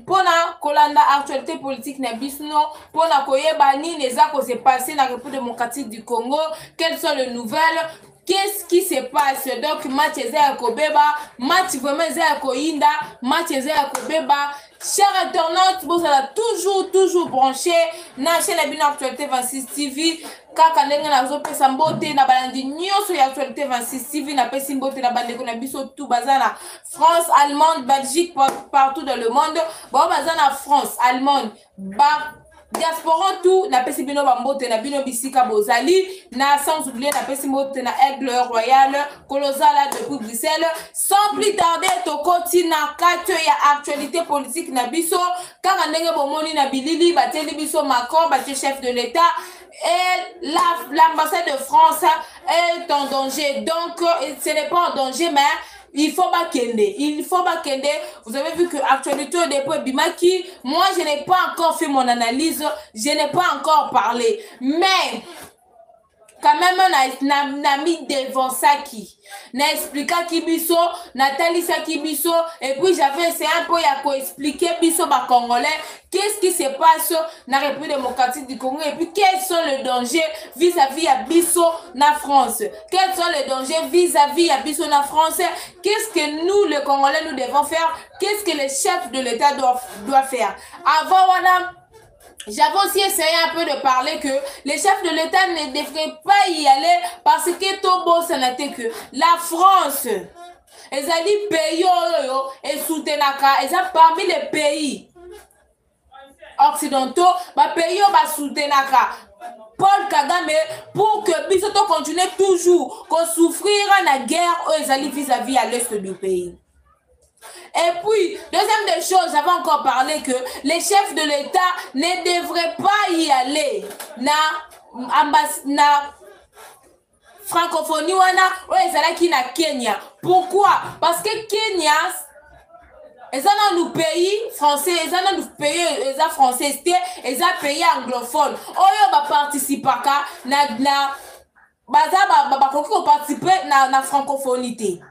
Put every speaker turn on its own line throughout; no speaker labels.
pona kolanda actualité politique na bisno pona koyeba nini eza ko se passer na République démocratique du Congo, quelles sont les nouvelles, qu'est-ce qui se passe. Donc match eza ya kobeba, match vraiment eza ya koyinda, match eza ya kobeba. Chers internautes, vous allez toujours branché na chaîne Bino Actualité 26 TV. Kaka ndenge na zopesa mbote na balandi nyonso ya Actualité 26 TV na pesi mbote na bandeko na biso tout bazana France, Allemande, Belgique, partout dans le monde. Bon bazana France, Allemande, diaspora tout na pesi bino bambote na bino bisika bozali na sans oublier na pesi mbote na Aigle Royal Kolozala depuis Bruxelles. Sans plus tarder tokoti na kati ya actualité politique na biso kaka ndenge bomoni na bilili bateli biso Macron batie chef de l'État et l'ambassade de France est en danger. Donc ce n'est pas en danger mais il faut pas kende. Vous avez vu que actualité au dépôt Bimaki, moi je n'ai pas encore fait mon analyse, je n'ai pas encore parlé, mais quand même na mis devant ça qui na expliqué qui biso Nathalie Saki biso et puis j'avais essayé un peu à expliquer biso ba congolais qu'est-ce qui se passe na République démocratique du Congo et puis quels sont les dangers vis-à-vis à biso na France, quels sont les dangers vis-à-vis à biso na France, qu'est-ce que nous les Congolais nous devons faire, qu'est-ce que les chefs de l'État doivent faire. Avant voilà, j'avais aussi essayé un peu de parler que les chefs de l'État ne devraient pas y aller parce que Tobo ça n'était que la France. Les pays et soutenaka, ils sont parmi les pays occidentaux, pays soutenaka. Paul Kagame pour que Bisoto continue toujours qu'on souffrir la guerre vis-à-vis à l'est du pays. Et puis, deuxième des choses, j'avais encore parlé que les chefs de l'État ne devraient pas y aller na francophonie na Kenya. Pourquoi? Parce que Kenya ils ont nos pays français, ils ont nos pays français, ils ont pays anglophone. Oyo ba participer na participer na francophonie.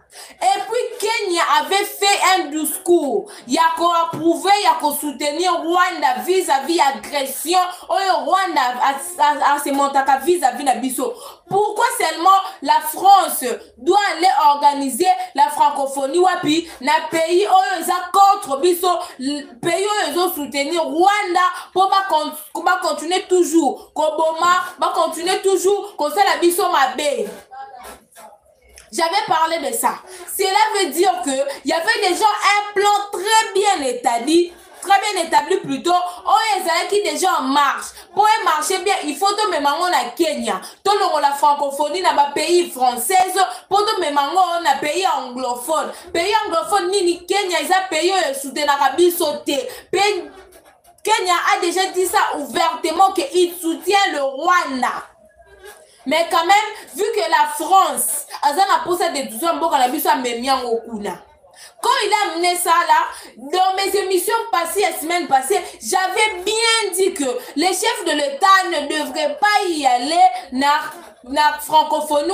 Et puis Kenya avait fait un discours, il y a qu'à approuver, il y a qu'à soutenir Rwanda vis-à-vis l'agression, Rwanda a se monter vis-à-vis la biso. Pourquoi seulement la France doit aller organiser la francophonie wapi na pays où ils contre biso, pays où ils ont soutenir Rwanda pour pas continuer toujours, Koboma va continuer toujours comme ça la biso mabe. J'avais parlé de ça. Cela veut dire que il y avait déjà un plan très bien établi plutôt. Qui déjà en marche. Pour marcher bien, il faut que me mango na Kenya. Tout la francophonie na ba pays française. Pour que me mango na pays anglophone. Pays anglophone ni Kenya, ils a pays soutien na bisoté. Kenya a déjà dit ça ouvertement qu'il soutient le Rwanda. Mais quand même, vu que la France a posé des quand il a amené ça là, dans mes émissions passées, la semaine passée, j'avais bien dit que les chefs de l'État ne devraient pas y aller na francophonie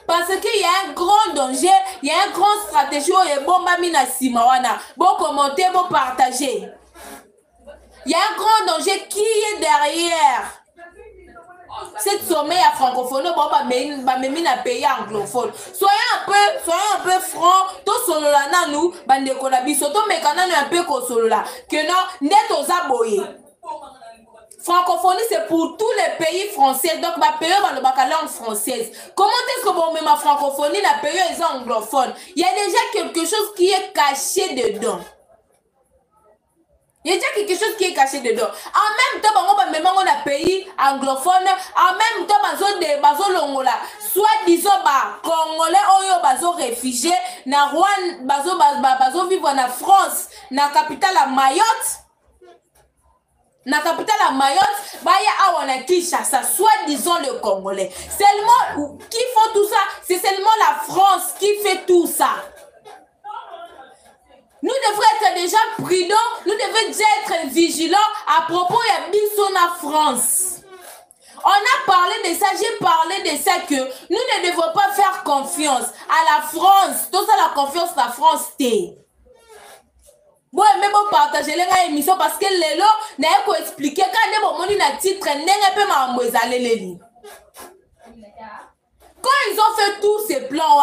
parce qu'il y a un grand danger, il y a une grande stratégie et bon mamina simawana, bon commenter, bon partager. Il y a un grand danger qui est derrière cette sommet à francophonie, même na pays anglophone. Soyez un peu franc, tout solo là nous, bande kolabiso, tout mécano un peu solo là, que non, net aux aboyés. Francophonie c'est pour tous les pays français, donc ma pays dans le langue française. Comment est-ce que bon même ma francophonie la pays est anglophone? Il y a déjà quelque chose qui est caché dedans. Il y a déjà quelque chose qui est caché dedans. En même temps, on a pays anglophone. En même temps, soit disons, Congolais, bazo réfugiés, na Rwanda, bazo vivre en France, na capitale à Mayotte. Na capitale à Mayotte, baya a Kinshasa, soit disons le Congolais. Seulement, qui font tout ça? C'est seulement la France qui fait tout ça. Nous devons être déjà prudents, nous devons déjà être vigilants à propos de Bissona France. On a parlé de ça, j'ai parlé de ça que nous ne devons pas faire confiance à la France. Tout ça, la confiance à la France, Bon, mais bon, partager les émissions parce que les lots n'a pas expliqué quand on a titre n'est pas ma moiselle. Quand ils ont fait tous ces plans,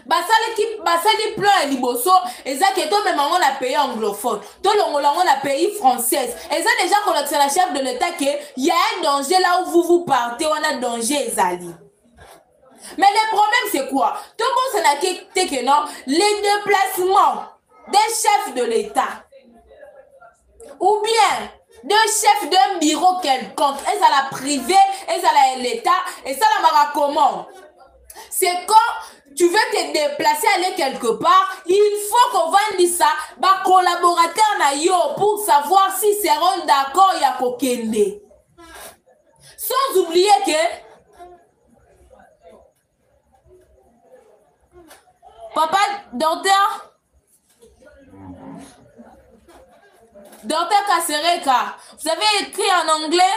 basali plan et liboso, et ça que toi même on a payé anglophone, tout on a payé française. Et ça déjà qu'on a la chef de l'État que il y a un danger là où vous partez, on a danger Ezali. Mais le problème c'est quoi? Tout le monde s'en a que non, les déplacements des chefs de l'État ou bien de chefs d'un bureau quelconque, et ça la privé, et ça la l'État, et ça la mara comment? C'est quand tu veux te déplacer, aller quelque part, il faut qu'on vende ça, bah collaborateur na yo pour savoir si seront d'accord ya kokende. Sans oublier que papa docteur Kasereka, vous avez écrit en anglais?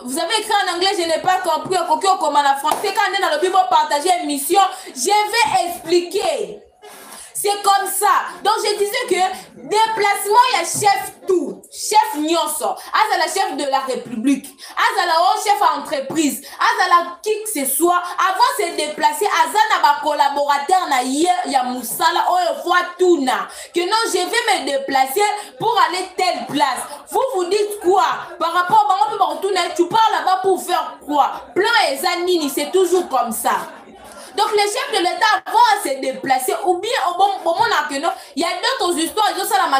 Vous avez écrit en anglais, je n'ai pas compris comment en français. Quand on est dans le bureau partager une mission, je vais expliquer. C'est comme ça. Donc je disais que déplacement, il y a chef tout. Chef Nyonso. Azala chef de la République. Azala chef entreprise. Azala qui que ce soit. Avant de se déplacer, Azana ba collaborateur na ya Moussala. Oh, fois tout na. Que non, je vais me déplacer pour aller telle place. Vous dites quoi? Par rapport à tu parles là-bas pour faire quoi? Plan et Zanini, c'est toujours comme ça. Donc les chefs de l'État vont se déplacer ou bien au bon moment il y a d'autres histoires,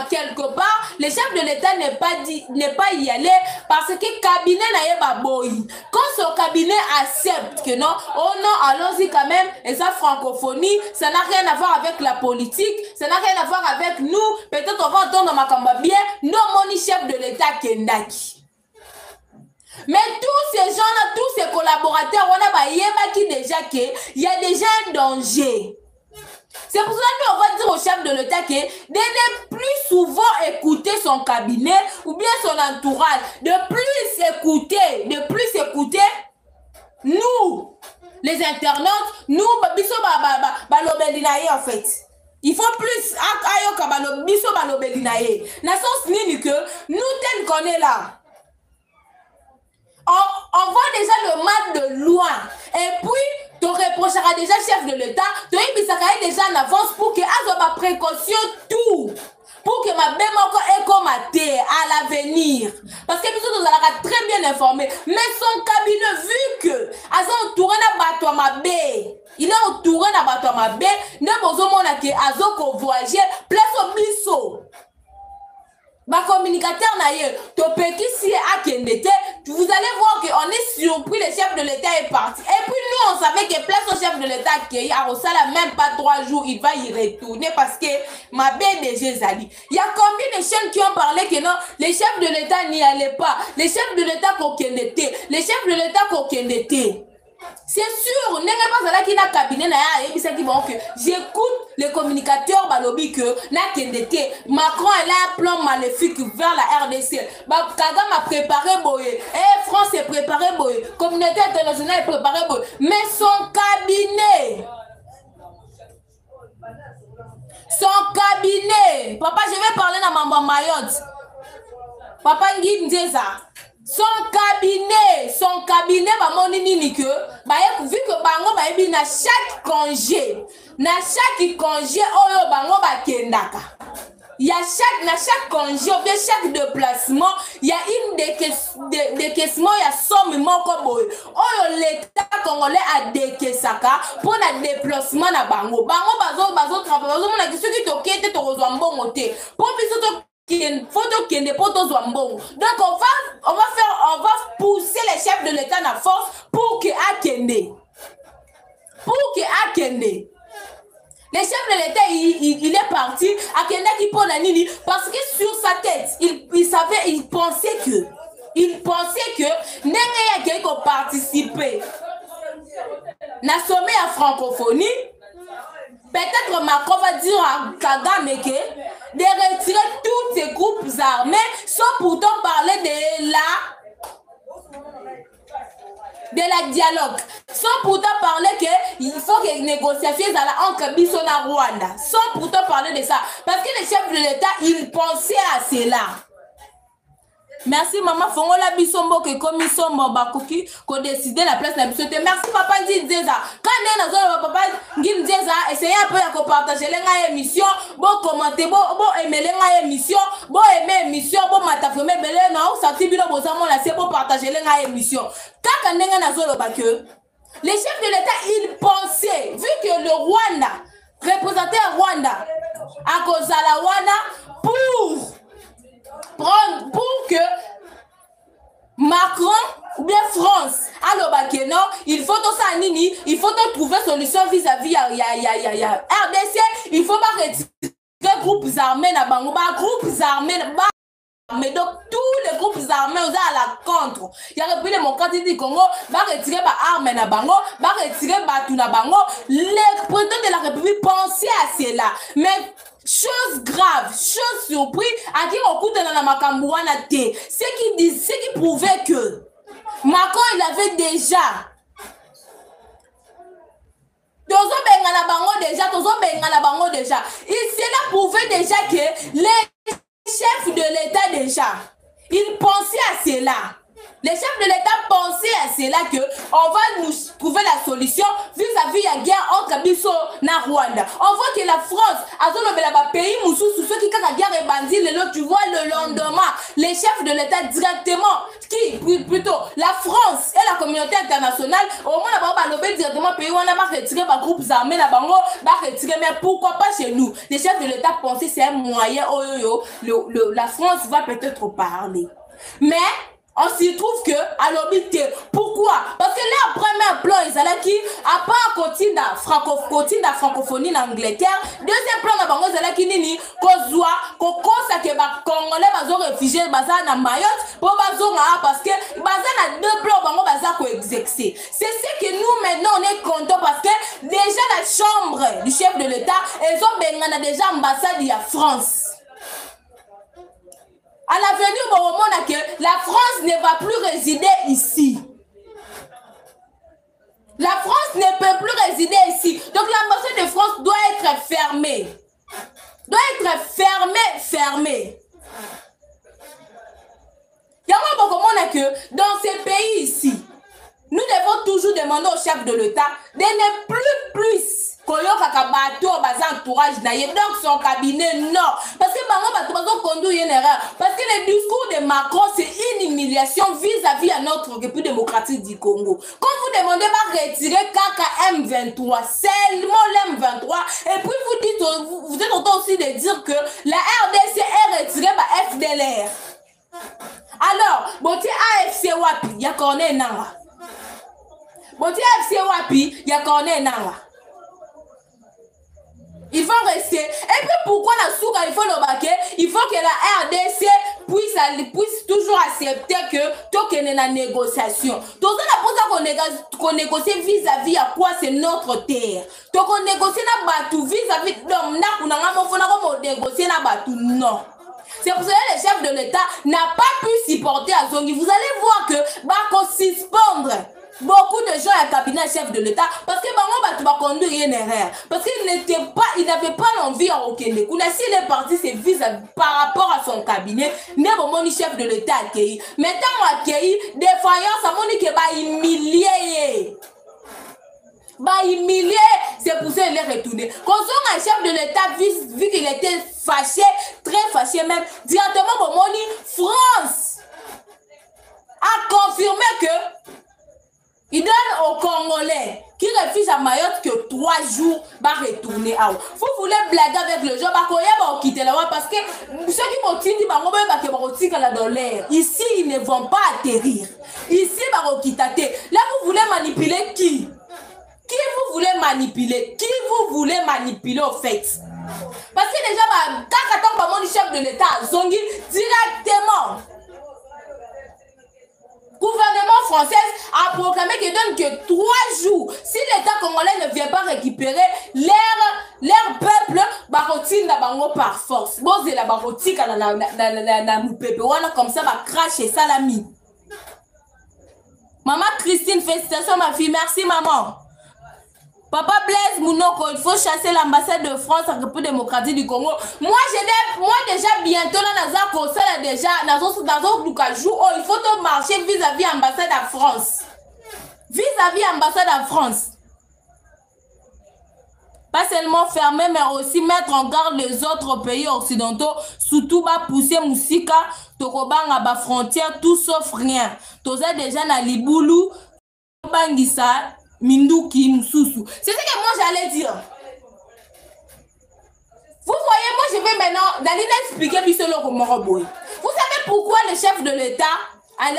quelque part, les chefs de l'État n'est pas y aller parce que cabinet n'a pas boy. Quand ce cabinet accepte que non, oh non, allons-y quand même, et ça francophonie, ça n'a rien à voir avec la politique, ça n'a rien à voir avec nous, peut-être on va entendre ma camba bien, non, mon chef de l'État Kendaki. Mais tous ces gens-là, tous ces collaborateurs, on a qui déjà qu'il y a déjà un danger. C'est pour cela qu'on va dire au chef de l'État que de ne plus souvent écouter son cabinet ou bien son entourage, de plus écouter nous, les internautes, nous, biso balobelinaye en fait. Il faut plus ayoka biso balobelinaye. Na sens nini que nous tel qu'on est là. On voit déjà le mal de loin. Et puis, tu reprocheras déjà chef de l'État, tu as déjà en avance pour que azo ma précaution tout. Pour que ma belle est comme à l'avenir. Parce que nous sommes très bien informés. Mais son cabinet, vu que azo entouré na bato ma bé, il est entouré na bato ma bé, ne bozo mona que azo ko voyager place au biso. Ma communicateur naïe, topeki si a kendete, vous allez voir qu'on est surpris, le chef de l'État est parti. Et puis nous, on savait que place au chef de l'État qui a Rosala même pas 3 jours, il va y retourner parce que ma BDG Zali. Il y a combien de chaînes qui ont parlé que non, les chefs de l'État n'y allaient pas, les chefs de l'État kokendete, les chefs de l'État kokendete. C'est sûr, n'est pas là qui n'a cabinet j'écoute les communicateurs balobi que n'a kendete Macron a un plan maléfique vers la RDC. Kagame a préparé boye, France est préparé boye, communauté internationale est préparée boye, mais son cabinet, papa je vais parler dans Maman Mayotte, papa Ngui Ndeza. Son cabinet va mon nini que vu que bango ba ebi na chaque congé oyo bango ba kendaka. Il y a chaque congé ou bien chaque déplacement, il y a une décaissement, il y a somme moko boy. Oyo l'État congolais a décaissaka pour la déplacement na bango. Bango bazo travailler, bazo mona ki soki to kete to kozwa mbongo te. Pour biso to photo qui n'est pas tous bon. Donc on va pousser les chefs de l'État à force pour que Akende. Les chefs de l'État il est parti Akende qui prend la nini parce que sur sa tête il pensait que n'enga ya ko participer na sommet à francophonie. Peut-être Macron va dire à Kagame que de retirer tous ces groupes armés sans pourtant parler de de la dialogue. Sans pourtant parler qu'il faut que les négociations soient entre Bisso et Rwanda. Sans pourtant parler de ça. Parce que les chefs de l'État, ils pensaient à cela. Merci maman Fongola Bissombo que comme ils sont bakoki qu'on décide la place de Bissombo. Merci papa Ndinzeza. Quand on a besoin papa Ndinzeza, essayez un peu de partager l'émission, bon commenter, bon aimer l'émission, bon aimer l'émission, bon matafreme belé non, ça tibilo bozamo là c'est bon partager l'émission. Quand on a besoin que les chefs de l'État ils pensaient vu que le Rwanda représentait Rwanda à cause de la Rwanda pour que Macron ou bien France alors non il faut tout ça nini il faut trouver solution vis-à-vis RDC il faut pas retirer groupes armés na bango groupes armés mais donc tous les groupes armés ont à la contre il y a repris les démocrates du Congo va retirer ba armes na bango va retirer ba tout na bango les présidents de la République pensaient à cela mais chose grave, chose surprise, à qui on coûte dans la Macambouana T. Ce qui prouvait que Macron il avait déjà. Tozo Bengala Bango déjà. Cela prouvait déjà que les chefs de l'État déjà, ils pensaient à cela. Les chefs de l'État pensaient à cela qu'on va nous trouver la solution vis-à-vis de la guerre entre Bisso et Rwanda. On voit que la France a un pays ceux qui ont la guerre est bandit, tu vois le lendemain, les chefs de l'État directement, plutôt la France et la communauté internationale, au moins on va directement pays où on a retiré les groupes armés, mais pourquoi pas chez nous? Les chefs de l'État pensaient que c'est un moyen, la France va peut-être parler. Mais on s'y trouve que à l'obité. Pourquoi? Parce que là, premier plan, ils allaient qui, à part continent la francophonie en Angleterre, deuxième plan, ils allaient qui nini, kozwa, kokosa que ba Congolais bazo réfugiés baza na Mayotte, pour bazo na parce que baza na deux plans, bango baza ko exercer. C'est ce que nous maintenant on est content parce que déjà la chambre du chef de l'État, ils ont bengana déjà ambassade de la France. À l'avenir, au moment que la France ne va plus résider ici. La France ne peut plus résider ici. Donc l'ambassade de France doit être fermée. Doit être fermée. Il y a un moment que dans ces pays ici, nous devons toujours demander au chef de l'État de ne plus koyoka kabato baza entourage na ye donc son cabinet non parce que bango bato bazo conduire une erreur parce que le discours de Macron c'est une humiliation vis-à-vis à notre République démocratique du Congo. Quand vous demandez de retirer KK M23 seulement l'M23 et puis vous dites vous êtes autant aussi de dire que la RDC est retirée par FDLR. Alors boté AFC wapi ya connaît nanga. Boté AFC wapi ya connaît nanga. Ils vont rester. Et puis pourquoi la souka il faut le baquer? Il faut que la RDC puisse toujours accepter que tout qu'il y a une négociation. Tout ça qu'on négocie vis-à-vis à quoi c'est notre terre. Tout qu'on négocie na batou vis-à-vis d'homme négocier na batou non. C'est pour ça que le chef de l'État n'a pas pu supporter à Zongi. Vous allez voir que Bako suspendre beaucoup de gens à cabinet chef de l'État parce que Bango va conduire une erreur. Parce qu'il n'avait pas l'envie à Okende. S'il est parti, c'est par rapport à son cabinet. Mais bon, chef de l'État accueilli. Maintenant, accueilli, défaillance, ça m'a dit qu'il va humilier. C'est pour ça qu'il est retourné. Quand on a un chef de l'État, vu qu'il était fâché, très fâché même, directement, bon, France a confirmé que il donne aux Congolais qui refusent à Mayotte que 3 jours va retourner à où. Vous voulez blaguer avec le gens, va quitter là-bas parce que ceux qui vont quitter dans l'air. Ici, ils ne vont pas atterrir. Ici, va quitter. Là, vous voulez manipuler qui? Qui vous voulez manipuler? Qui vous voulez manipuler au fait? Parce que déjà, quand le chef de l'État, Zongi, directement, gouvernement français a proclamé qu'il donne que 3 jours. Si l'État congolais ne vient pas récupérer leur peuple, barotine na bango par force. Bon, c'est la barotique na peuple. Comme ça, va cracher salami. Maman Christine, félicitations ma fille. Merci maman. Papa Blaise Mounoko, il faut chasser l'ambassade de France en République démocratique du Congo. Moi déjà bientôt là dans un conseil déjà dans un jour il faut te marcher vis-à-vis ambassade de France. Vis-à-vis ambassade de France. Pas seulement fermer, mais aussi mettre en garde les autres pays occidentaux, surtout va pousser Moussika, Tokobanga, ba frontière, tout sauf rien. Toza déjà na Liboulou, Bangissa, Minduki, Moussoussou. C'est ce que moi j'allais dire. Vous voyez, moi je vais maintenant d'aller expliquer Bissolo Moroboy. Vous savez pourquoi le chef de l'État a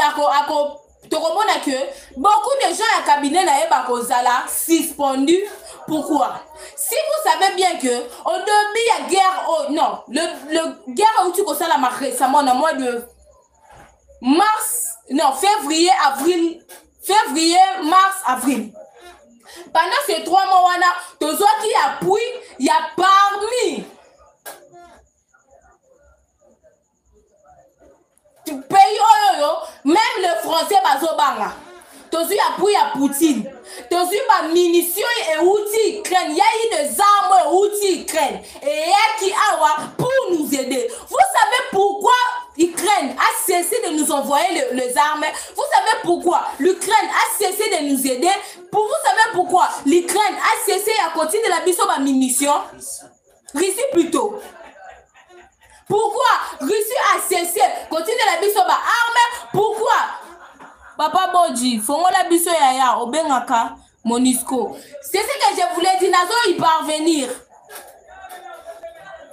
que beaucoup de gens à cabinet n'avaient pas suspendu. Pourquoi? Si vous savez bien que au début il y a guerre, non, le guerre où tu connais la marque récemment dans le mois de mars, non, février, mars, avril. Pendant ces 3 mois, tous ceux qui appuient, il y a parmi pays, même le français, Bazobanga. Tozu appuie à Poutine. Tozu ma munitions et outils Ukraine. Il y a eu des armes et outils Ukraine. Et il y a qui a pour nous aider. Vous savez pourquoi l'Ukraine a cessé de nous envoyer les armes? Vous savez pourquoi l'Ukraine a cessé de nous aider? Vous savez pourquoi l'Ukraine a cessé à continuer la mission de munitions? Russie plutôt. Pourquoi Russie a cessé de continuer la mission de armes? Pourquoi? Papa Bodji, fongo la biso yaya, obengaka, Monisco. C'est ce que je voulais dire, nazo y parvenir.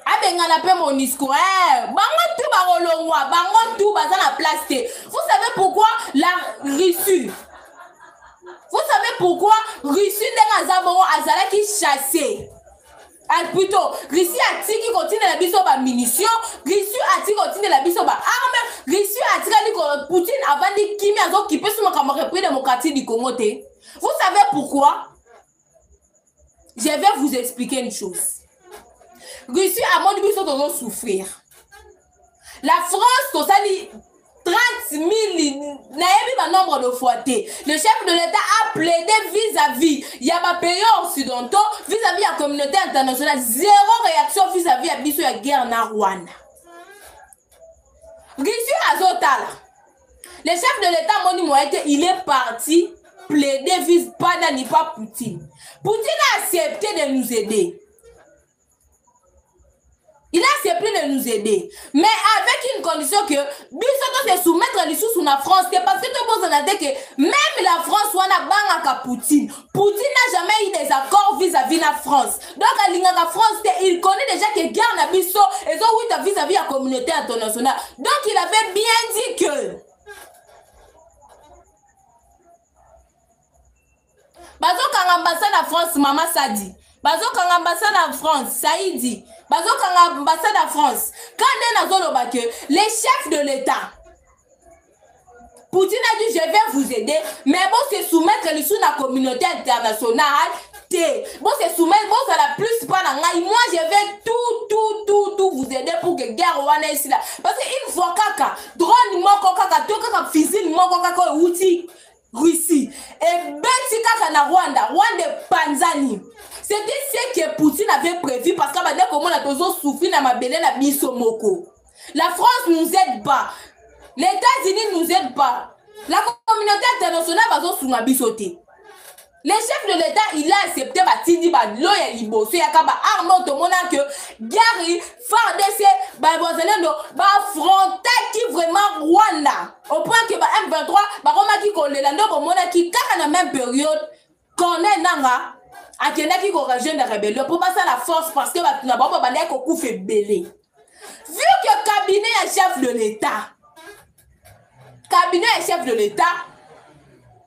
Abengana pe Monisco, bango tout barolongwa, bango tout baza la place. Vous savez pourquoi la Russie? Vous savez pourquoi Russie n'a pas qui chassé? Plutôt, Russie a dit qu'il continue la biso ba munitions, Russie a dit qu'il continue la biso ba armes, Russie a dit que Poutine avant de Kimi a dit qu'il peut se mettre en République démocratique du Congo. Vous savez pourquoi? Je vais vous expliquer une chose. Russie a mon biso de souffrir. La France, tout ça, 30 000, n'a nombre de fois. Le chef de l'État a plaidé vis-à-vis. Il y a des pays occidentaux, vis-à-vis de la communauté internationale. Zéro réaction vis-à-vis de la guerre en Rwanda. Russie Azotala. Le chef de l'État, il est parti plaider vis-à-vis pas Poutine. Poutine a accepté de nous aider. Il a accepté de nous aider. Mais avec une condition que Bissot se soumettre les sous la France. Parce que tout le monde a dit que même la France soit à Poutine. Poutine n'a jamais eu des accords vis-à-vis de la France. Donc, la France, il connaît déjà que guerre na Bissot et donc vis-à-vis de la communauté internationale. Donc, il avait bien dit que Bazo quand l'ambassade de France, maman Sadi. Bazo quand l'ambassade de France, Saïdi. Bazo quand l'ambassade de France. Quand on a dit que les chefs de l'État, Poutine a dit je vais vous aider, mais bon se soumettre sous la communauté internationale. Bon se soumettre, bon ça la plus pas dans la. Moi je vais tout vous aider pour que guerre wana ici là. Parce qu'une fois kaka, drone moko kaka, tout kaka fusil moko kaka outil. Russie et Beti kaka na Rwanda Panzani. C'était ce que Poutine avait prévu parce que maintenant comment on a toujours souffert dans ma belle la bisomoko. La France nous aide pas. Les États-Unis nous aident pas. La communauté internationale va sur ma bisoté. Le chef de l'État, il a accepté Batindi Badloya Liboso Yakaba Armand Tomona que Gary Fardese Babozalendo va affronter qui vraiment Rwanda. Au point que M23 va remarquer qu'on est là, donc qui car dans la même période qu'on est nanga à qui qui rejoint la rébellion pour passer la force parce que n'a pas balé qu'on coup fait belé. Vu que cabinet est chef de l'État,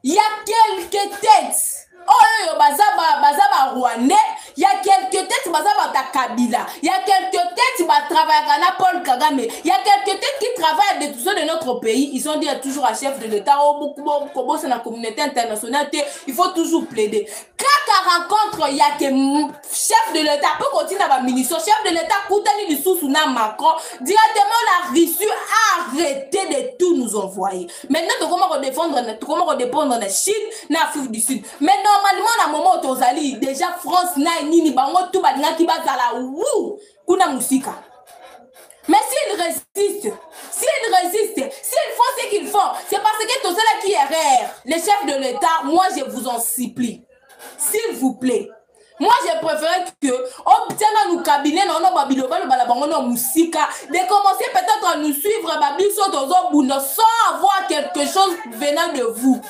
il y a quelques têtes. Oh, bazaba Rwandais, il y a quelques têtes bazaba ta Kabila, il y a quelques têtes qui travaillent à Paul Kagame, il y a quelques têtes qui travaillent de tout ça de notre pays, ils sont dit toujours à chef de l'État, beaucoup c'est la communauté internationale, il faut toujours plaider. Quand on rencontre, il y a que chef de l'État peut continuer à ministre, chef de l'État koutani du sous na Macron, directement la Russie a arrêté de tout nous envoyer. Maintenant, comment dépendre de Chine, na Afrique du Sud. Mais normalement, à un moment où tu déjà France na nini bango tout balinga ki bazala wou kuna musika. Mais s'ils résistent, s'ils font ce qu'ils font, c'est parce que tout cela qui est rare. Les chefs de l'État, moi je vous en supplie, s'il vous plaît. Moi, je préfère que obtiennent nos cabinets, de commencer peut-être à nous suivre sans avoir quelque chose venant de vous.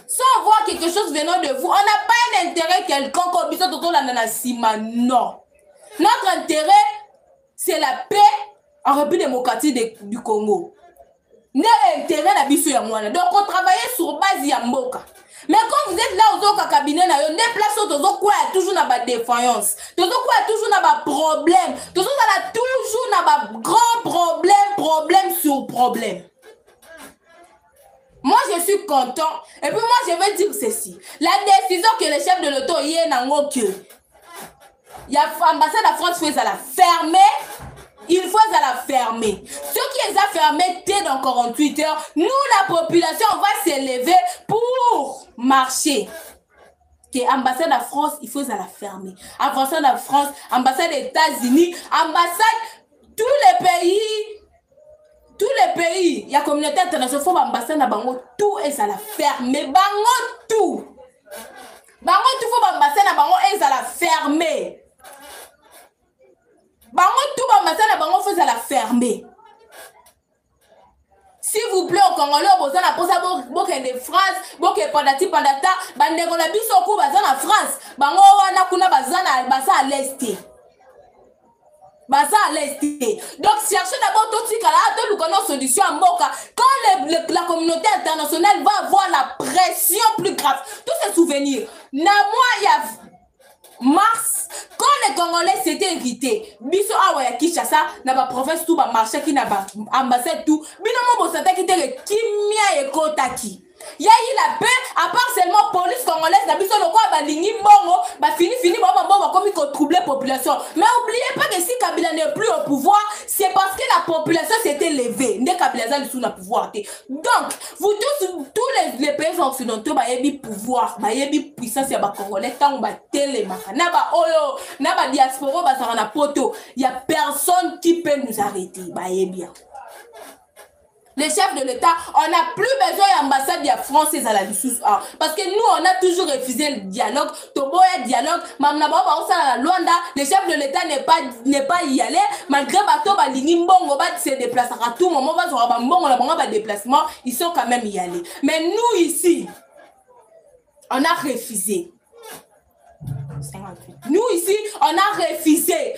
Sans avoir quelque chose venant de vous. On n'a pas un intérêt quelconque au biso toto la nanasima. Non. Notre intérêt, c'est la paix en République démocratique du Congo. Notre intérêt, la biso ya mwana. Donc, on travaille sur base ya mboka. Mais quand vous êtes là au cabinet, il y a des places où toujours na défaillance, toujours na problème, toujours na grand problème sur problème. Moi je suis content et puis moi je vais dire ceci. La décision que le chef de l'auto y est nango que il y a l'ambassade de France fait à la fermer. Il faut la fermer. Ceux qui les ont fermés dans 48 heures, nous, la population, on va s'élever pour marcher. Que l'ambassade de France, il faut la fermer. Ambassade de France, ambassade des États-Unis, ambassade, tous les pays, il y a communauté internationale, il faut l'ambassade de Bango, tout est à la fermer. Bango, tout. Bango, tout, faut l'ambassade de Bango, est à la fermer. Bango tout l'ambassade bango faut la fermer. S'il vous plaît au Congolais besoin la posa boke de France, boke pandati pandata, bande ko na biso ko bazana na France, bango wana kuna bazana basa à l'est. Basa à l'est. Donc cherchez d'abord tout ce là de nous connaître solution à Mboka. Quand la communauté internationale va avoir la pression plus grave, tous ces souvenirs. Na moi il y a mars, quand les Congolais s'étaient invités, biso awa ya Kinshasa, na ba province tout ba marché qui na ba ambassade tout, binomo bo sata qui te le kimia e kotaki. Ya eu la paix, à part seulement police congolaise, na biso loko ba lingi mbongo, ba fini ba comme ko troubler population. Mais oubliez pas que si Kabila n'est plus au pouvoir, c'est parce que la population s'était levée. Ne Kabila za sous le pouvoir. Donc, vous tous les pays occidentaux ba yebi pouvoir, ba yebi puissance ya ba congolais tant ba télémaka. Na ba oyo, na ba diaspora ba sara na poto, il y a personne qui peut nous arrêter. Ba yebi. Les chefs de l'État, on n'a plus besoin d'ambassade de France à la Lusus. Parce que nous, on a toujours refusé le dialogue. Toboya dialogue. Le chef de l'État n'est pas y allé. Malgré que les gens se déplacent à tout moment, déplacement, ils sont quand même y allés. Mais nous ici, on a refusé. Nous ici, on a refusé.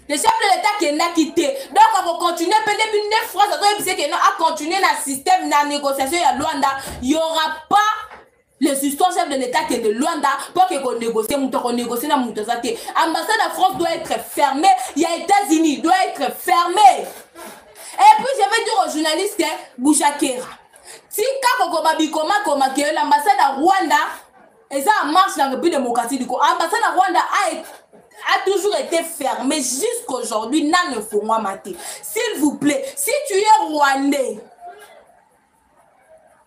Le chef de l'État qui n'a quitté. Donc, on va continuer. Peut-être une fois, à continuer le système de négociation à Luanda. Il n'y aura pas les histoires chefs de l'État qui est de Luanda pour qu'on négocie. L'ambassade de France doit être fermée. Il y a les États-Unis doit être fermée. Et puis, je vais dire aux journalistes que Bouchakera. Si l'ambassade de Rwanda est en marche dans le République démocratique du Congo, l'ambassade de Rwanda a toujours été fermée jusqu'à aujourd'hui. S'il vous plaît, si tu es rwandais,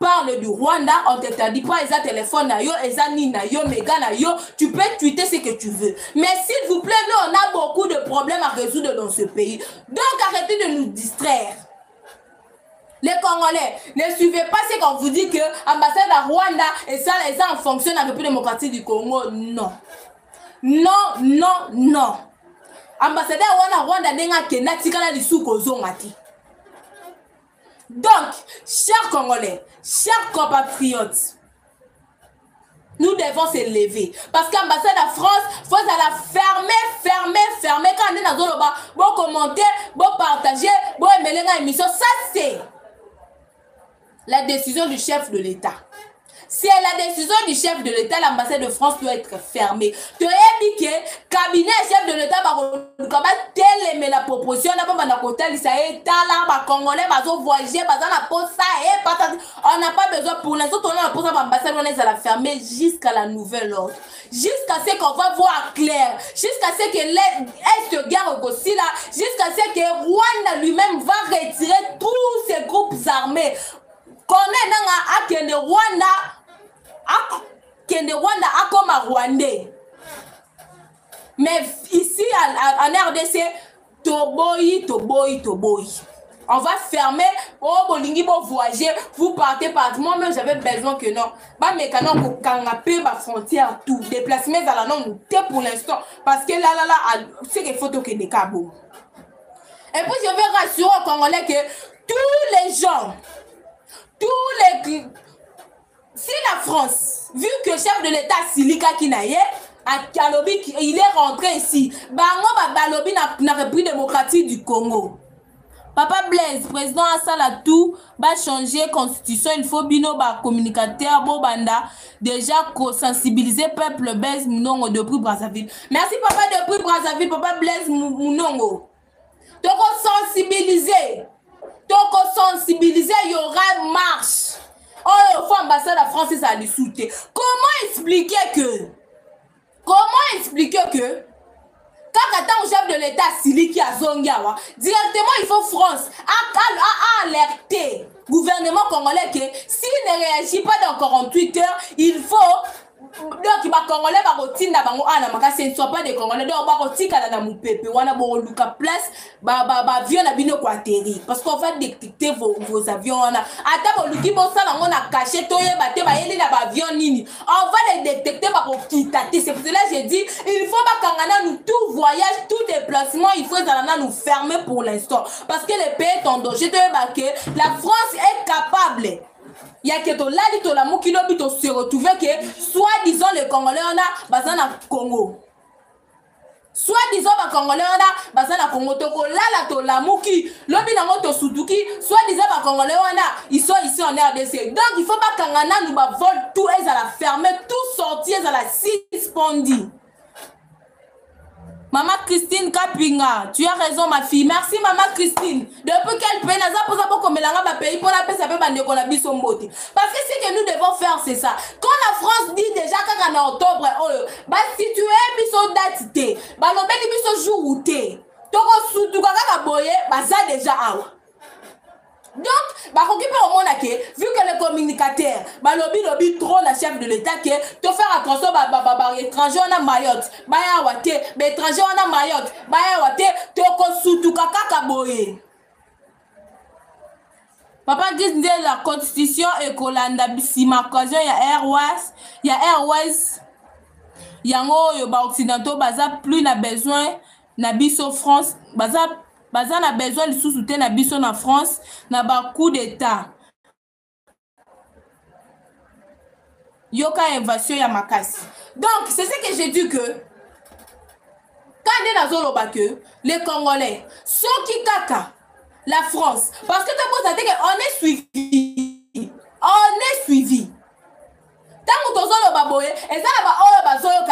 parle du Rwanda, on ne t'interdit pas les téléphones, tu peux tweeter ce que tu veux. Mais s'il vous plaît, nous, on a beaucoup de problèmes à résoudre dans ce pays. Donc arrêtez de nous distraire. Les Congolais, ne suivez pas ce qu'on vous dit que l'ambassade de Rwanda et ça en fonction de la République démocratique du Congo. Non. Non. Ambassadeur Rwanda denga kenda tikala lisu kozongati. Donc, chers Congolais, chers compatriotes, nous devons s'élever. Parce qu'ambassade de France, faut la fermer. Quand on est dans le bas, bon commenter, bon partager, bon aimer l'émission. Ça, c'est la décision du chef de l'État. c'est la décision du chef de l'État, l'ambassade de France doit être fermée. Tu as dit que cabinet chef de l'État va telle mais la proposition n'a pas de côté, ça est là, les Congolais vont voyager, on n'a pas besoin pour l'instant, on a pour l'ambassade, on est à la fermer jusqu'à la nouvelle ordre. Jusqu'à ce qu'on va voir clair, jusqu'à ce que l'Est guerre aussi là, jusqu'à ce que Rwanda lui-même va retirer tous ces groupes armés. Qu'on est dans le Rwanda, a comme un Rwandais. Mais ici en RDC, toboyi. On va fermer, oh bolingi bo voyager, vous partez partout. Moi-même j'avais besoin que non. Bah mais quand on canapé ma frontière tout, déplacement à la non pour l'instant parce que là c'est qu'il faut que des cabos. Et puis je vais rassurer aux Congolais que tous les gens, si la France, vu que le chef de l'État Silika Kinaye il est rentré ici, Balobi n'a repris démocratique du Congo. Papa Blaise, président Assalatou, va changer constitution, il faut bino ba communicateur Bobanda déjà sensibiliser peuple Blaise Mounongo depuis Brazzaville. Merci papa depuis Brazzaville, papa Blaise Mounongo. Donc sensibiliser, il y aura marche. Oh, il faut ambassade à France à lui soutenir. Comment expliquer que quand attend au chef de l'État Siliki à Zongiawa, directement il faut France alerter le gouvernement congolais que s'il ne réagit pas dans 48 heures, il faut donc les Congolais ce ne soit pas des Congolais donc place avion na bino kwa atterrir parce qu'on va détecter vos avions on a caché avion nini on va les détecter c'est pour cela que j'ai dit il faut pas nous tout voyage tout déplacement il faut nous fermer pour l'instant parce que le pays est en danger la France est capable. Il y a que la Mukinobi se retrouver que soit-disant les Congolais on a bazana Congo. Soit-disant les Congolais on a bazana Congo toko la la Muki lobi na moto Suzuki soit-disant les Congolais on a ils sont ici en RDC. Donc il faut pas kangana nous ba vol tout et à la fermer tout sortir à la suspendi. Maman Christine Kapinga, tu as raison ma fille. Merci maman Christine. Depuis quel pays n'a pas pour me pays pour la paix ça peut bander qu'on a bis son beauté. Parce que ce que nous devons faire c'est ça. Quand la France dit déjà qu'en octobre bah si tu es biso date bah le bel biso jour où t'es. Toko surtout kaka boye bah ça déjà awa. Donc, vu que le communicateur, lobby trop la chef de l'État, que te faire attention, étranger on a Mayotte, étranger on a Mayotte, toko surtout kaka boye. Papa dit la constitution et Kolanda Bissima, il y a Airways, il y a occidentaux, plus n'a besoin, n'a biso France, Bazan a besoin de soutien à Bisson en France, n'a pas coup d'État. Yoka invasion ya makasi. Donc, c'est ce que j'ai dit que quand on a les Congolais, ceux qui kaka, la France, parce que tu as dit qu'on est suivi. On est suivi. Tant que tu as baboye, et ça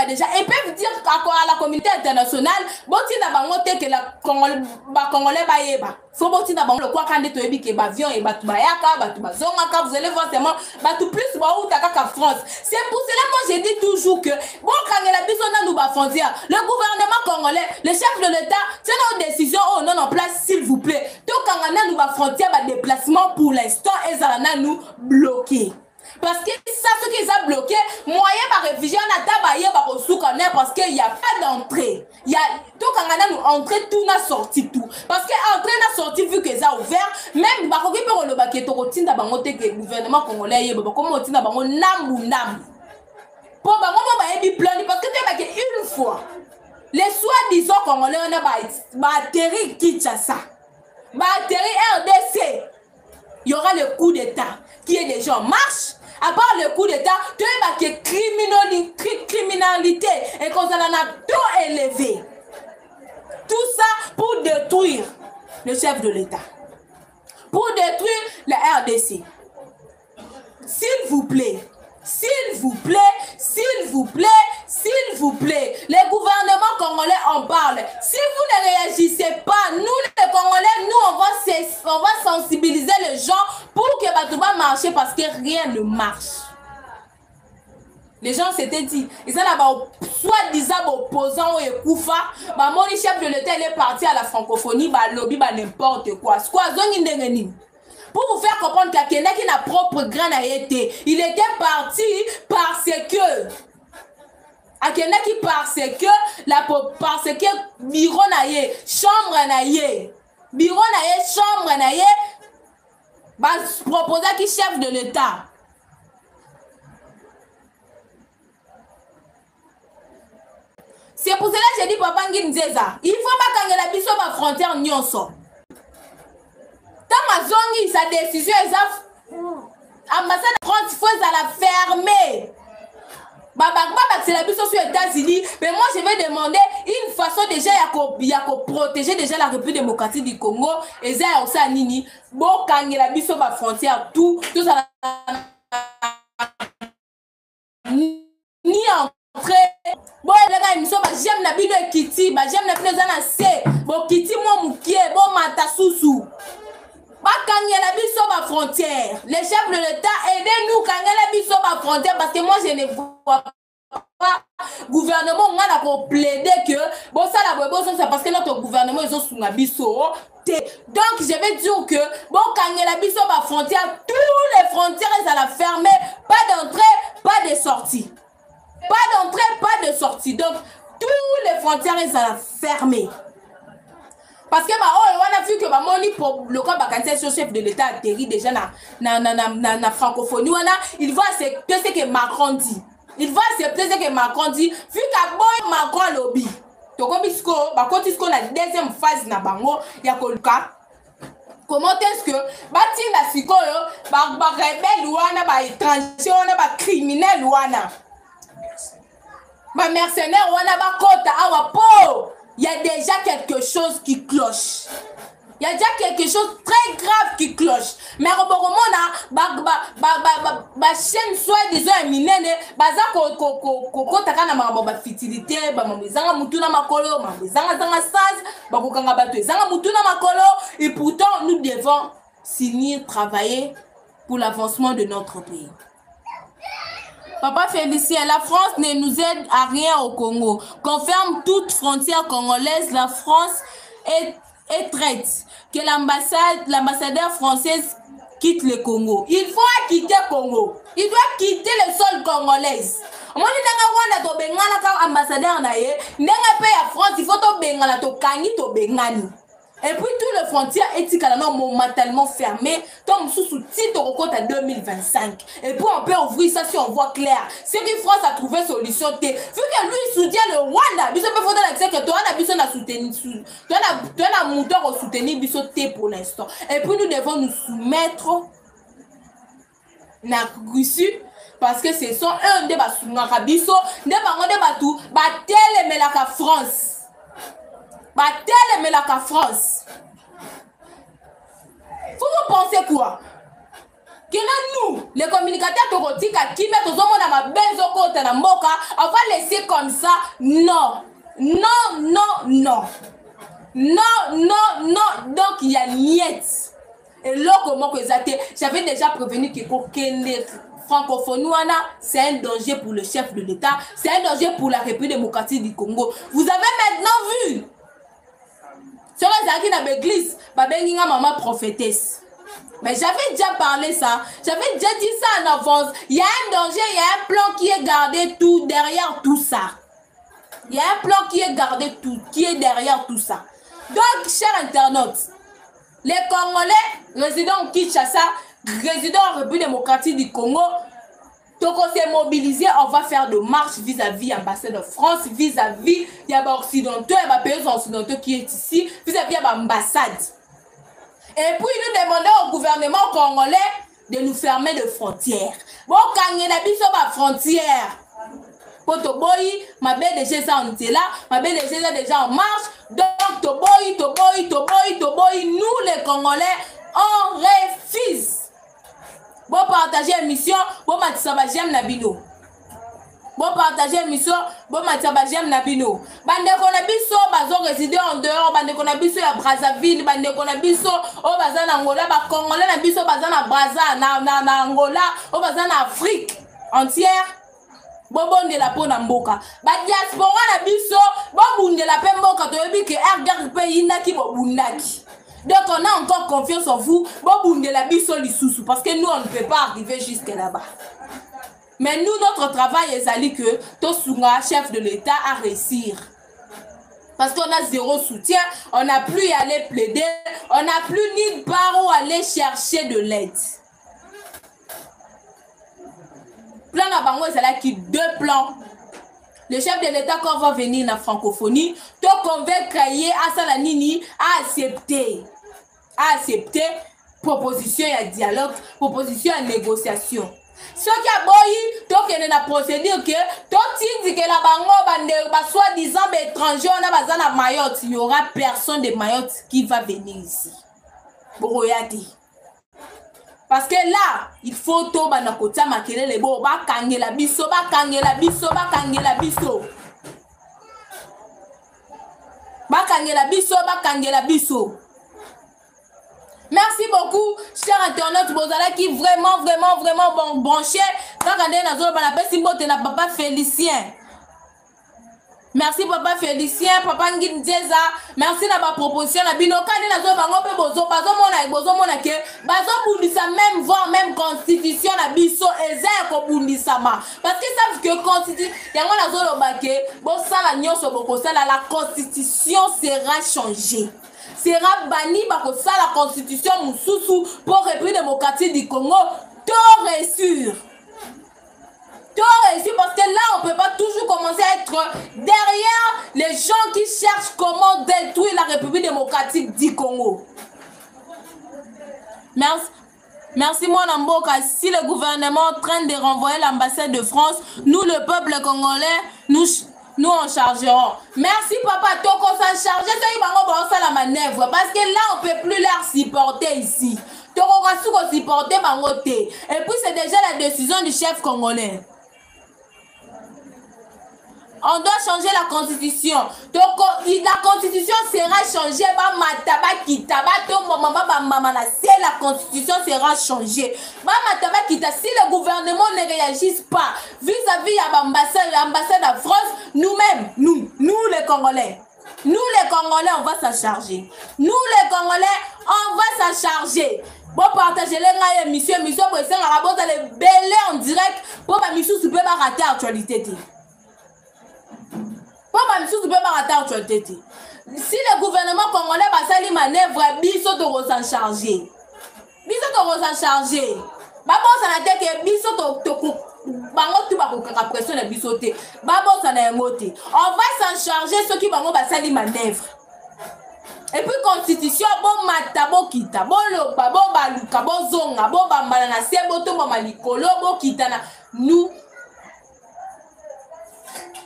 déjà, et peuvent dire à la communauté internationale, boti na bangote que la Congolais baeba. Faut boti na bango le quoi quand tu es que avion et batu bayaka, batu bazongaka, vous allez voir seulement batu plus ba ou takaka France. C'est pour cela moi j'ai dit toujours que bon quand la bisona nous ba frontière, le gouvernement congolais, le chef de l'État, c'est nos décisions oh non en place s'il vous plaît. Donc quand nous ba frontière ba déplacement pour l'instant et ça nous bloquer. Parce que ça, ce qu'ils ont bloqué, moyen par réfugié, on a tabaillé par au souk parce qu'il n'y a pas d'entrée. Il y a tout quand on a nous entré, tout n'a sorti tout. Parce que entrée n'a sorti vu que ça a ouvert, même par contre, on le baquet, on retient d'abord le gouvernement congolais, comme on tient d'abord nam. Pour parce que tu as une fois, les soi-disant congolais, on a atterri Kinshasa, atterri RDC, il y aura le coup d'État qui est déjà en marche. À part le coup d'État, tu as que criminalité et qu'on en a tout élevé. Tout ça pour détruire le chef de l'État. Pour détruire la RDC. S'il vous plaît, S'il vous plaît, s'il vous plaît, s'il vous plaît. Les gouvernements congolais en parlent. Si vous ne réagissez pas, nous les Congolais, nous on va sensibiliser les gens pour que Batouba marche parce que rien ne marche. Les gens s'étaient dit, ils ont soi-disant opposants et Koufa, mon chef de l'État est parti à la francophonie, lobby, n'importe quoi. Pour vous faire comprendre qu'il y a qui n'a propre grain à été. Il était parti parce que parce que bureau naïe, chambre naïe, bureau naïe, chambre naïe, proposa qui chef de l'État. C'est pour cela que j'ai dit papa Nginzeza, il faut pas quand la biso ma frontière nyonso. Tant ma zongi sa décision ambassade de France, il faut la fermer. C'est la biso sur les États-Unis, mais moi je vais demander une façon déjà de protéger déjà la République démocratique du Congo et ça aussi à Nini. Bon quand la biso ma frontière tout ça ni entrée. Bon les gars ils sont j'aime la bino Kitty, j'aime la bino zana C. Bon Kitty moi moukie, bon mata sousou. Quand la biso ma frontière, les chefs de l'État aidez-nous quand la biso ma frontière parce que moi je ne vois pas gouvernement on a pour plaider que bon ça la bon c'est parce que notre gouvernement ils ont sous la biso. Donc je vais dire que bon quand la biso ma frontière, tous les frontières ça la fermer, pas d'entrée, pas de sortie. Pas d'entrée, pas de sortie. Donc tous les frontières ça la fermer. Parce que on a vu que moni pour le cas sur chef de l'État atterri déjà na francophonie il va accepter ce que Macron dit. Il va accepter ce que Macron dit vu qu'à boy Macron lobby. Donc comme isko quand la deuxième phase na bango ya koluka. Comment est-ce que batinga sikoyo ba rebelle wana ba étranger wana ba criminel wana. Ba mercenaire wana ba kota awa po. Il y a déjà quelque chose qui cloche. Il y a déjà quelque chose de très grave qui cloche. Mais au moment où chaîne soit disant minene, baza ko takana ma fertilité, zanga mutuna makolo, zanga saz, bakokanga bato zanga mutuna makolo et pourtant nous devons signer travailler pour l'avancement de notre pays. Papa Félicien, la France ne nous aide à rien au Congo. Qu'on ferme toute frontière congolaise, la France est traite. Que l'ambassadeur français quitte le Congo. Il faut quitter le Congo. Il doit quitter le sol congolais. Moi, je suis un ambassadeur en France, il faut que et puis tous les frontières éthiques momentanément fermées, comme sous titre au compte à 2025. Et puis on peut ouvrir ça si on voit clair. C'est que France a trouvé solution. Vu que lui il soutient le Rwanda, il peut faire l'accès que toi on a soutenu, toi on a monté au soutenir Bissoté pour l'instant. Et puis nous devons nous soumettre na Russie. Parce que ce sont un des Bisso, des tout, mais la France. Mais la France. Vous pensez quoi? Que nous, les communicateurs torotiques qui mettent aux hommes dans ma belle côté dans Moka, on va laisser comme ça? Non. Non, non, non. Non, non, non. Donc il y a niette. Et là, comment que ça j'avais déjà prévenu que les francophonie, c'est un danger pour le chef de l'État, c'est un danger pour la République démocratique du Congo. Vous avez maintenant vu. Sur les dans l'église, maman prophétesse. Mais j'avais déjà parlé ça. J'avais déjà dit ça en avance. Il y a un danger, il y a un plan qui est gardé tout derrière tout ça. Il y a un plan qui est gardé tout, qui est derrière tout ça. Donc, chers internautes, les Congolais résidant au Kinshasa, résidant en République démocratique du Congo, donc on s'est mobilisé, on va faire de marches vis-à-vis l'ambassade de France, vis-à-vis il y a des occidentaux, il y a des pays occidentaux qui est ici, vis-à-vis de l'ambassade. Et puis nous demandons au gouvernement congolais de nous fermer de frontières. Bon, quand il y a des frontières, Potoboyi, ma belle déjà ça on était là, ma belle déjà déjà en marche, donc Toboyi, nous les Congolais, on refuse. Bon partager émission, bon matisa ba j'aime na bino. Bon partager émission, bon matisa ba j'aime na bino. Bande kona biso bazo résider en dehors, bande kona biso ya Brazzaville, bande kona biso o baza na Angola, ba Congolais na biso baza na Brazza na Angola, o baza na Afrique entière. Bobondela po na mboka. Ba diaspora na biso, bobundela pe mboka toyebi ke RDR pe yinaki bobundaki. Donc on a encore confiance en vous. Bobundela biso lisusu parce que nous on ne peut pas arriver jusque là-bas. Mais nous notre travail est allé que Tosunga chef de l'État à réussir. Parce qu'on a zéro soutien, on n'a plus à aller plaider, on n'a plus ni part où aller chercher de l'aide. Plan à Bango, c'est là qui deux plans. Le chef de l'État quand va venir dans la francophonie, to convaincre à Salanini à accepter proposition et dialogue, proposition et négociation. Ce qui a boyi, to kene na procédure que to tindi que la bango bande ba soi-disant étranger on a besoin à Mayotte, il y aura personne de Mayotte qui va venir ici. Boroyadi. Parce que là, il faut to banakota makelele bo ba kangela biso, ba kangela biso, ba kangela biso. Ba kangela biso, ba kangela biso. Merci beaucoup, chers internautes, Bozala qui vraiment bon branché. Quand on est dans la personne, na papa Félicien. Merci papa Félicien, papa Ngindjeza. Merci na ba proposition na bino kande na zo bango pe bozo mona ke bazo bundisa même voire même constitution na biso eza ko bundisa ma parce que savent que constitution yango na zo lobake bo sala nyonso boko sala la constitution sera changée. Sera banni bako sala constitution mususu pour République démocratique du Congo tout réussir. Parce que là, on ne peut pas toujours commencer à être derrière les gens qui cherchent comment détruire la République démocratique du Congo. Merci moi Namboka. Si le gouvernement traîne de renvoyer l'ambassade de France, nous, le peuple congolais, nous en chargerons. Merci papa, Toko s'en charger, la manœuvre. Parce que là, on ne peut plus leur supporter ici. Toko va supporter Bangote. Et puis, c'est déjà la décision du chef congolais. On doit changer la constitution. Donc, la constitution sera changée. La constitution sera changée. Si le gouvernement ne réagisse pas vis-à-vis de l'ambassade de France, nous-mêmes, nous les Congolais, on va s'en charger. Nous les Congolais, on va s'en charger. Bon, partagez les émissions, pour essayer de les bêler en direct pour que Michou ne peut pas rater l'actualité. Si le gouvernement congolais va s'allier manœuvre, biso to s'en charger. Babo ça n'a été que biso to bango tu ba ko pression na biso te. Babo ça na ngote. On va s'en charger ceux qui bango va s'allier manœuvre. Et puis constitution bon matabo kita, bon loba, bon baluka, bon zonga, bon bambala na sebo to mama likolo, bon kita na nous.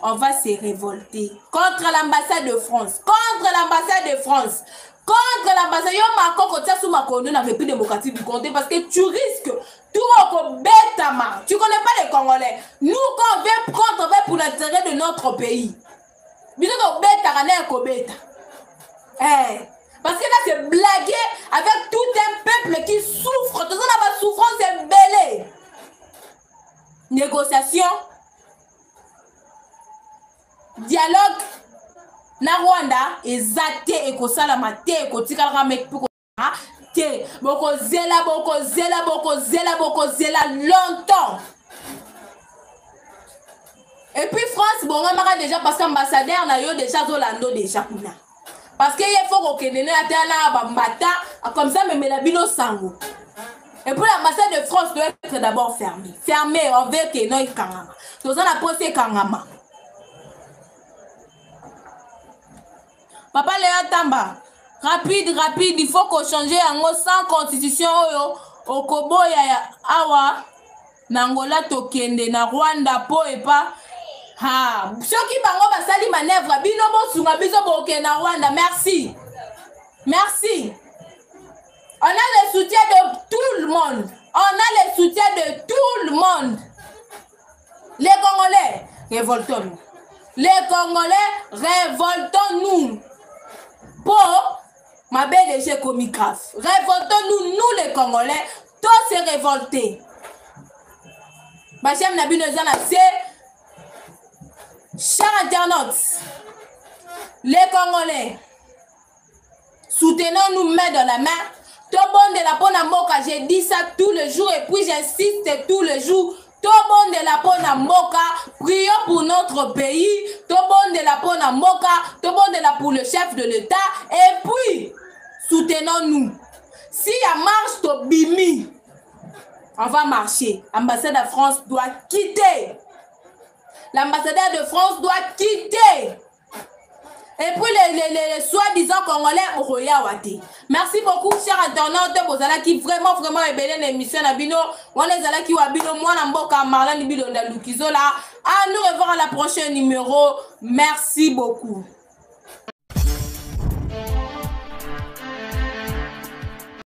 On va se révolter contre l'ambassade de France. Contre l'ambassade. Yo mako kotia sous ma connu na République démocratique du Congo parce que tu risques tout au bêtement. Tu connais pas les Congolais. Nous quand on veut prendre pour l'intérêt de notre pays. Biso to bêta kana ko bêta. Parce que là c'est blaguer avec tout un peuple qui souffre. Tout ça la souffrance est belée. Négociation. Dialogue na Rwanda ezate ekosala mate ekotika ramek pour te boko zela longtemps. Et puis France bon on m'a déjà parce qu'ambassadeur na yo déjà Zolando déjà kuna parce que il faut que nene atana bambata comme ça même la bino sango. Et puis l'ambassade de France doit être d'abord fermée on veut que non kangama tout ça la procès kangama. Papa Léa Tamba, rapide, il faut qu'on change en sans constitution au Kobo ya awa Nangola tokende na Rwanda po et pas ha ceux qui bango basali manœuvre bino bo sunga biso bo ke na Rwanda merci on a le soutien de tout le monde On a le soutien de tout le monde. Les Congolais, révoltons-nous. Les Congolais, révoltons-nous. Pour ma belle DG Comicraf. Révoltons-nous, nous les Congolais, tous se révolter. Bachem Nabi Nozana, chers internautes, les Congolais, soutenons-nous main dans la main. Tout bon de la bonne moka, j'ai dit ça tous les jours et puis j'insiste tous les jours. Tout bon de la bonne moka, prions pour notre pays. Tout bon de la bonne moka, tout bon de la pour le chef de l'État. Et puis, soutenons-nous. Si y a marche to bimi, on va marcher. L'ambassade de France doit quitter. L'ambassadeur de France doit quitter. Et puis les soi-disant Congolais au Royaume. Merci beaucoup, chers internautes. Vous allez qui vraiment ébélé l'émission Nabino. On les allez qui wabino moi n'amboka Marlon Nibilo Ndalukizo là. À nous revoir à la prochaine numéro. Merci beaucoup.